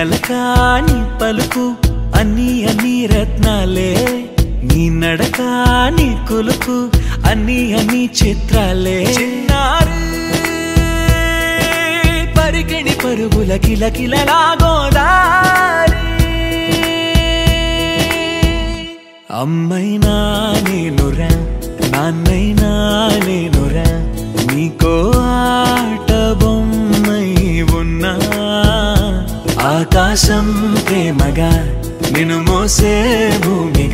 నలక నీ పలుకు అన్నీ అన్నీ రత్నాలే నీ నడక నీ కొలుకు అన్నీ అన్నీ చిత్రాలే చిన్నారు పరికిణి పరుగుల కిలకిలలా గోదారి అమ్మైనా నేనురా నాన్నైనా నేనురా నీకో ఆట బొమ్మై ఉన్నా ఆకాశం ప్రేమగా నిన్ను మోసే భూమి